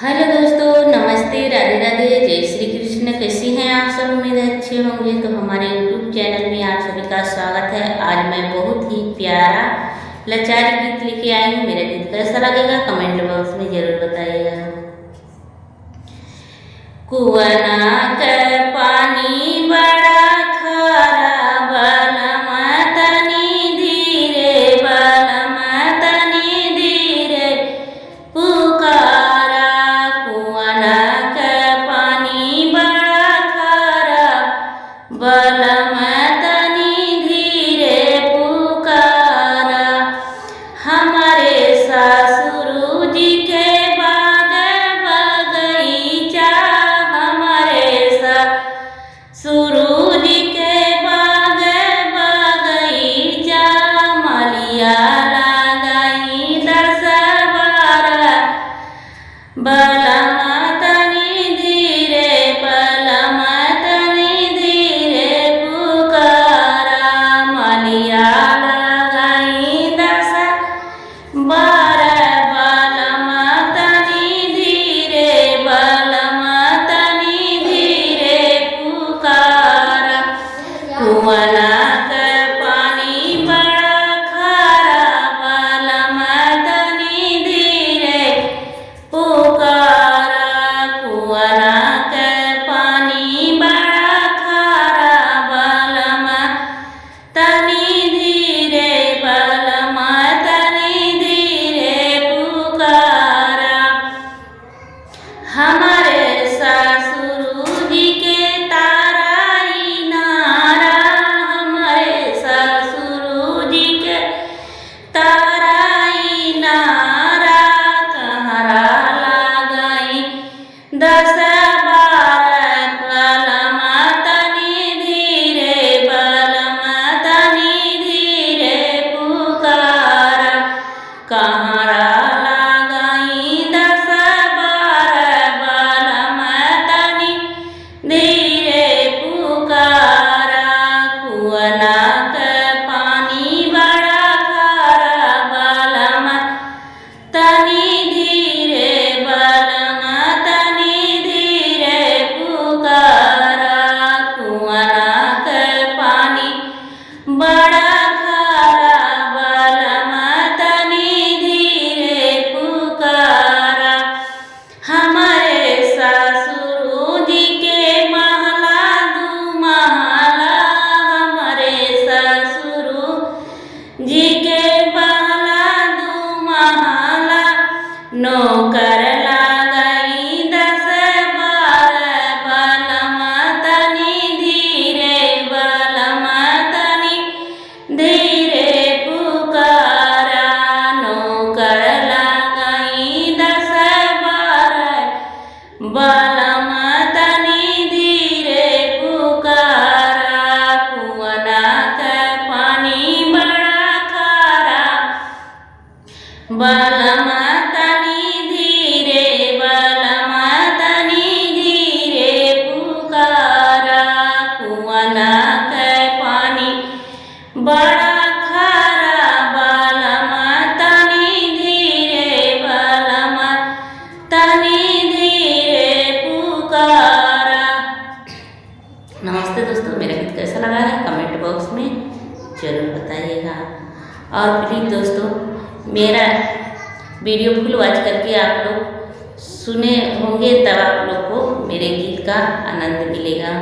Hello दोस्तों, नमस्ते, राधे राधे, जय श्री कृष्ण। कैसी हैं आप सब? उम्मीद है अच्छे होंगे। तो हमारे यूट्यूब चैनल में आप सभी का स्वागत है। आज मैं बहुत ही प्यारा लाचारी गीत लेके आई हूँ। मेरा गीत कैसा लगेगा कमेंट बॉक्स में जरूर बताइएगा। कुआना का पानी बड़ा खारा, बलमा तनी धीरे, बलमा तनी धीरे पुकारा। कुआना का पानी बड़ा खारा, बलमा तनी धीरे पुकारा। हमारे ससुर जी के बाग बगीचा, सूरज के बाग बगीचा, मलिया लगाई 10-12, बलमा तनी धीरे, बलमा तनी धीरे पुकारा। मलिया लगाई 10-12, बलमा तनी धीरे, बलमा तनी धीरे पुकारा। कुआना का पानी बड़ा खारा, बलमा तनी धीरे पुकारा। कुआना का पानी बड़ा खारा, बलमा तनी धीरे, बलमा तनी धीरे पुकारा। हमारे ससुर जी के ताराई नारा, हमारे ससुर जी के ताराई नारा, कहरा लगाई 10-12, बलमा तनी धीरे, बलमा तनी धीरे पुकारा। कहरा लगाई 10-12, बलमा तनी धीरे पुकारा। कुआना का पानी बड़ा खारा, बलमा तनी धीरे, बलमा तनी धीरे पुकारा। कुआना का पानी बड़ा खारा, बलमा तनी धीरे पुकारा। हमारे ससुर जी के महला 2 महला, हमारे ससुर जी के महला 2 महला, नौकर लगाई 10-12, बलमा तनी धीरे, बलमा तनी धीरे पुकारा। नौकर लगाई 10-12, बलमा तनी धीरे पुकारा। कुआना का पानी बड़ा खारा, बलमा तनी धीरे, बलमा तनी धीरे पुकारा। कुआना का पानी बड़ा खारा, बलमा तनी धीरे, बलमा तनी धीरे पुकारा। नमस्ते दोस्तों, मेरा गीत कैसा लगा है कमेंट बॉक्स में जरूर बताइएगा। और प्लीज़ दोस्तों, मेरा वीडियो फुल वॉच करके आप लोग सुने होंगे, तब आप लोग को मेरे गीत का आनंद मिलेगा।